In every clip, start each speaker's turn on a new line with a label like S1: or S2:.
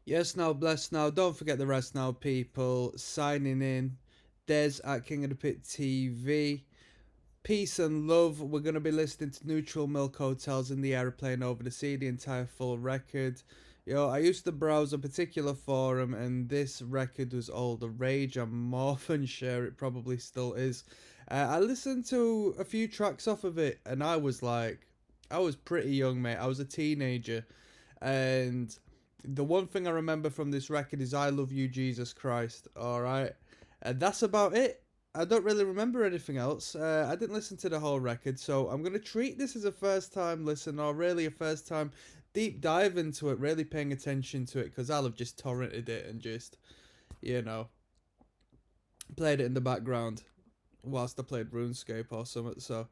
S1: Yes, now, bless now. Don't forget the rest now, people. Signing in. Des at King of the Pit TV. Peace and love. We're going to be listening to Neutral Milk Hotels in the airplane over the sea, the entire full record. Yo, I used to browse a particular forum and this record was all the rage. I'm more than sure it probably still is. I listened to a few tracks off of it and I was pretty young, mate. I was a teenager. And the one thing I remember from this record is I Love You, Jesus Christ. Alright. And that's about it. I don't really remember anything else. I didn't listen to the whole record, so I'm going to treat this as a first time listen, or really a first time deep dive into it, really paying attention to it, because I'll have just torrented it and just, you know, played it in the background whilst I played RuneScape or something. So,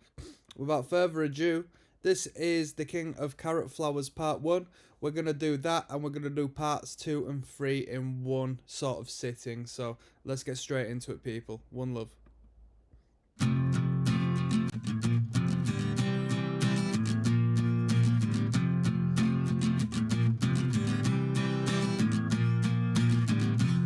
S1: without further ado, this is the King of Carrot Flowers Part 1. We're going to do that, and we're going to do Parts 2 and 3 in one sort of sitting. So, let's get straight into it, people. One love.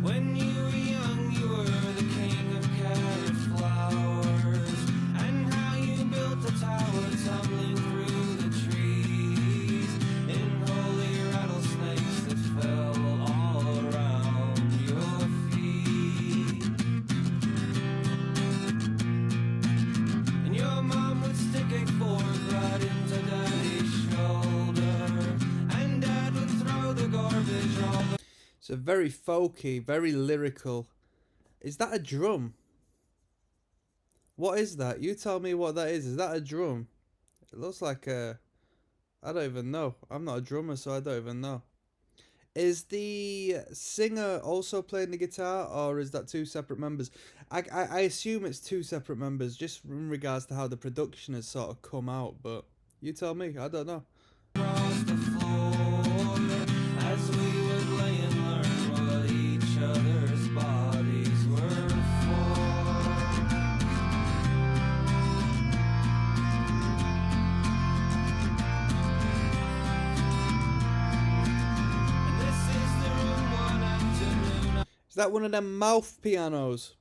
S2: When you were young, you were the king of carrot flowers, and how you built a tower tumbling through the trees, in holy rattlesnakes that fell all around your feet. And your mom would stick a fork right into daddy's shoulder, and dad would throw the garbage all the
S1: So very folky, very lyrical. Is that a drum? What is that? You tell me what that is. Is that a drum? It looks like a... I don't even know. I'm not a drummer, so I don't even know. Is the singer also playing the guitar, or is that two separate members? I assume it's two separate members, just in regards to how the production has sort of come out, but you tell me. I don't know.
S2: across the floor as we would lay and learn what each other's bodies were for. And this is the room one afternoon.
S1: Is that one of them mouth pianos?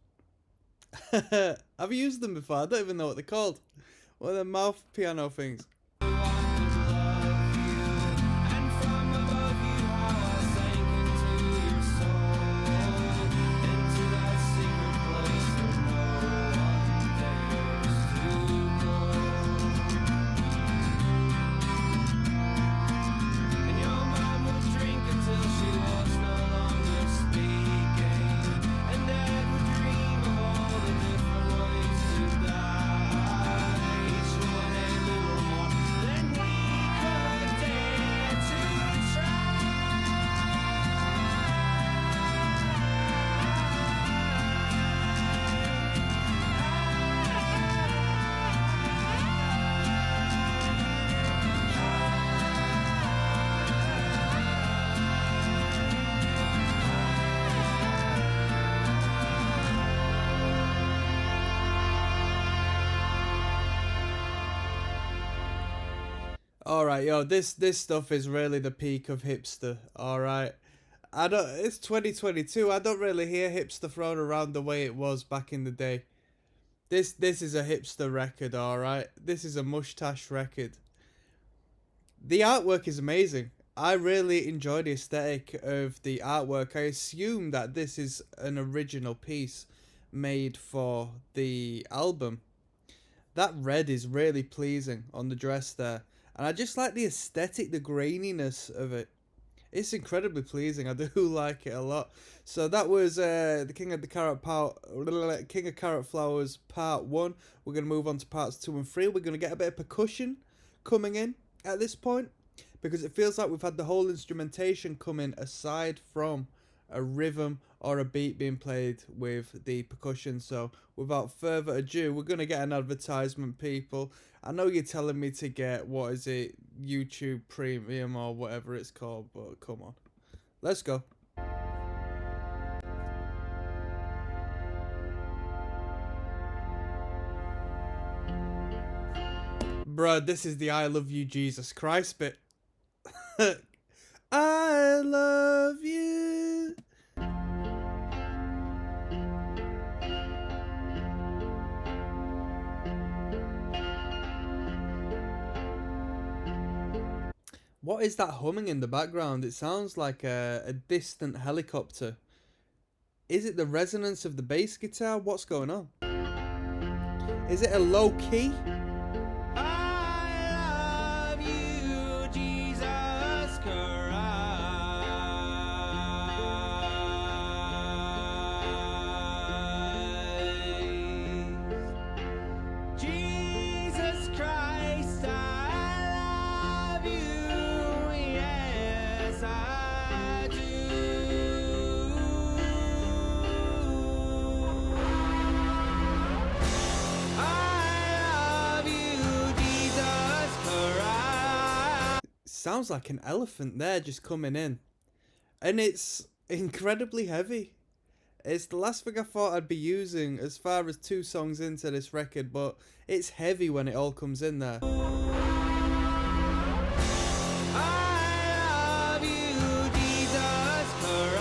S1: Have you used them before? I don't even know what they're called. One of them mouth piano things. Alright, yo, this stuff is really the peak of hipster, alright? It's 2022, I don't really hear hipster thrown around the way it was back in the day. This is a hipster record, alright? This is a mustache record. The artwork is amazing. I really enjoy the aesthetic of the artwork. I assume that this is an original piece made for the album. That red is really pleasing on the dress there. And I just like the aesthetic, the graininess of it. It's incredibly pleasing. I do like it a lot. So that was the King of Carrot Flowers Part 1. We're going to move on to Parts 2 and 3. We're going to get a bit of percussion coming in at this point, because it feels like we've had the whole instrumentation come in aside from a rhythm or a beat being played with the percussion. So without further ado, we're going to get an advertisement, people. I know you're telling me to get, what is it, YouTube Premium or whatever it's called, but come on. Let's go. Bruh, this is the I Love You, Jesus Christ bit. I love you, What is that humming in the background? It sounds like a distant helicopter. Is it the resonance of the bass guitar? What's going on? Is it a low key?
S2: I love you, Jesus Christ. Jesus Christ, I love you, yes I do. I love you, Jesus Christ.
S1: Sounds like an elephant there just coming in. And it's incredibly heavy. It's the last thing I thought I'd be using as far as 2 songs into this record, but it's heavy when it all comes in there.
S2: I love you, Jesus Christ.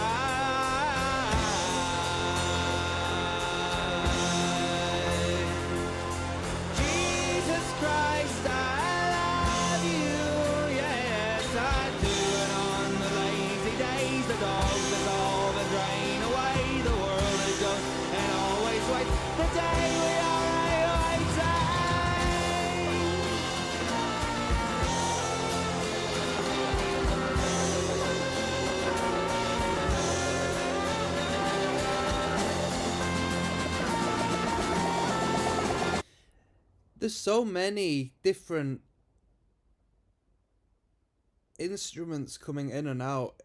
S2: Jesus Christ, I love you, yes I do. And on the lazy days, the dogs dissolve and drain away. The world is gone and always waits the day we are awaiting.
S1: There's so many different instruments coming in and out,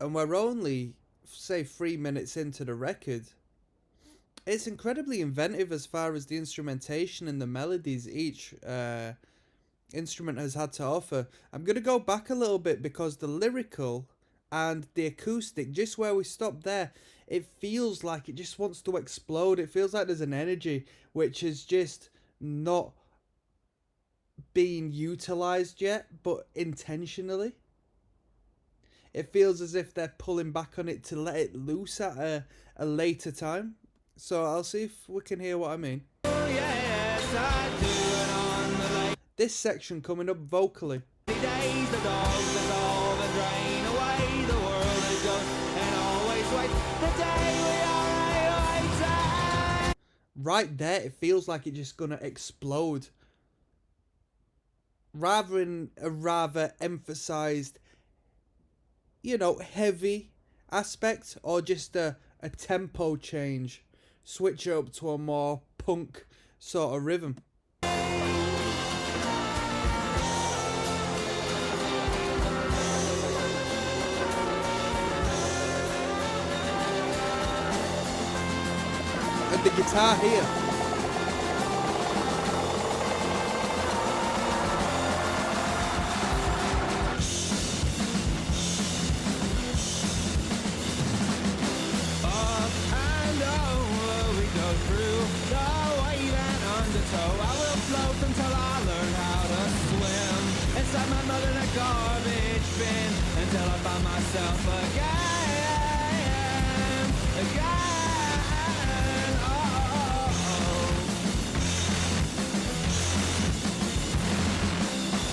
S1: and we're only, say, 3 minutes into the record. It's incredibly inventive as far as the instrumentation and the melodies each instrument has had to offer. I'm going to go back a little bit because the lyrical and the acoustic, just where we stopped there, it feels like it just wants to explode. It feels like there's an energy which is just not being utilized yet, but intentionally. It feels as if they're pulling back on it to let it loose at a later time. So I'll see if we can hear what I mean.
S2: Yes, I do. And on the
S1: This section coming up vocally.
S2: lazy days, the dogs dissolve and drain away. The world is gone and always waits the day we are awaiting.
S1: Right there, it feels like it's just gonna explode. Rather in a rather emphasized, heavy aspect, or just a tempo change. Switch it up to a more punk sort of rhythm. And the guitar here.
S2: Up and over we go through the wave and undertow. I will float until I learn how to swim inside my mother in a garbage bin until I find myself again.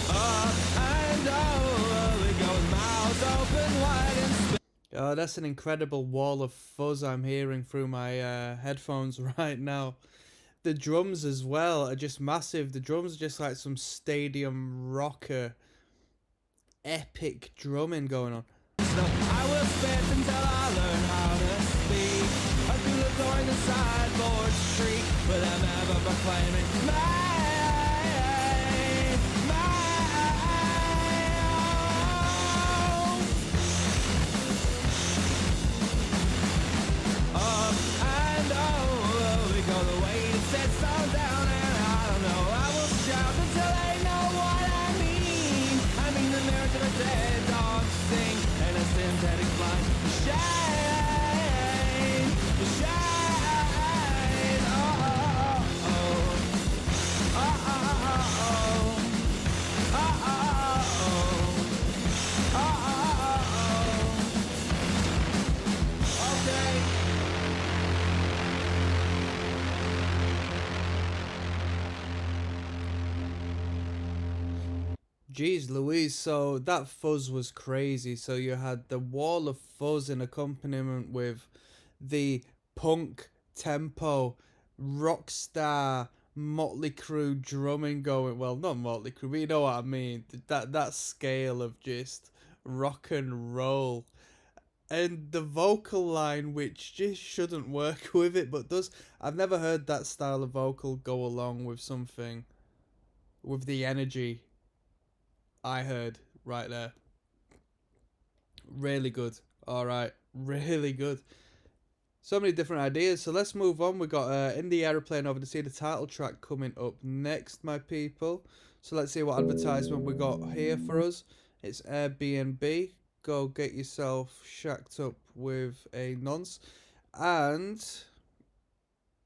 S2: Up and over we go with mouths open wide and
S1: Oh, that's an incredible wall of fuzz I'm hearing through my headphones right now. The drums as well are just massive. The drums are just like some stadium rocker, epic drumming going on.
S2: I will spit until I learn how to speak. I do the door in the sideboard street with them ever proclaiming up and over we go. The weight it sets all down and I don't know. I will shout until they know what I mean. I mean the lyrics of a dead dog sing and a synthetic blind shine, shine. Oh, oh, oh, oh, oh, oh, oh, oh, oh, oh, oh. Okay.
S1: Jeez Louise, so that fuzz was crazy. So you had the wall of fuzz in accompaniment with the punk tempo, rock star, Motley Crue drumming going. Well, not Motley Crue, but you know what I mean. That scale of just rock and roll. And the vocal line, which just shouldn't work with it, but does. I've never heard that style of vocal go along with something with the energy I heard right there. Really good. All right, really good. So many different ideas. So let's move on. We got In the Aeroplane Over the Sea, the title track coming up next, my people. So let's see what advertisement we got here for us. It's Airbnb. Go get yourself shacked up with a nonce. And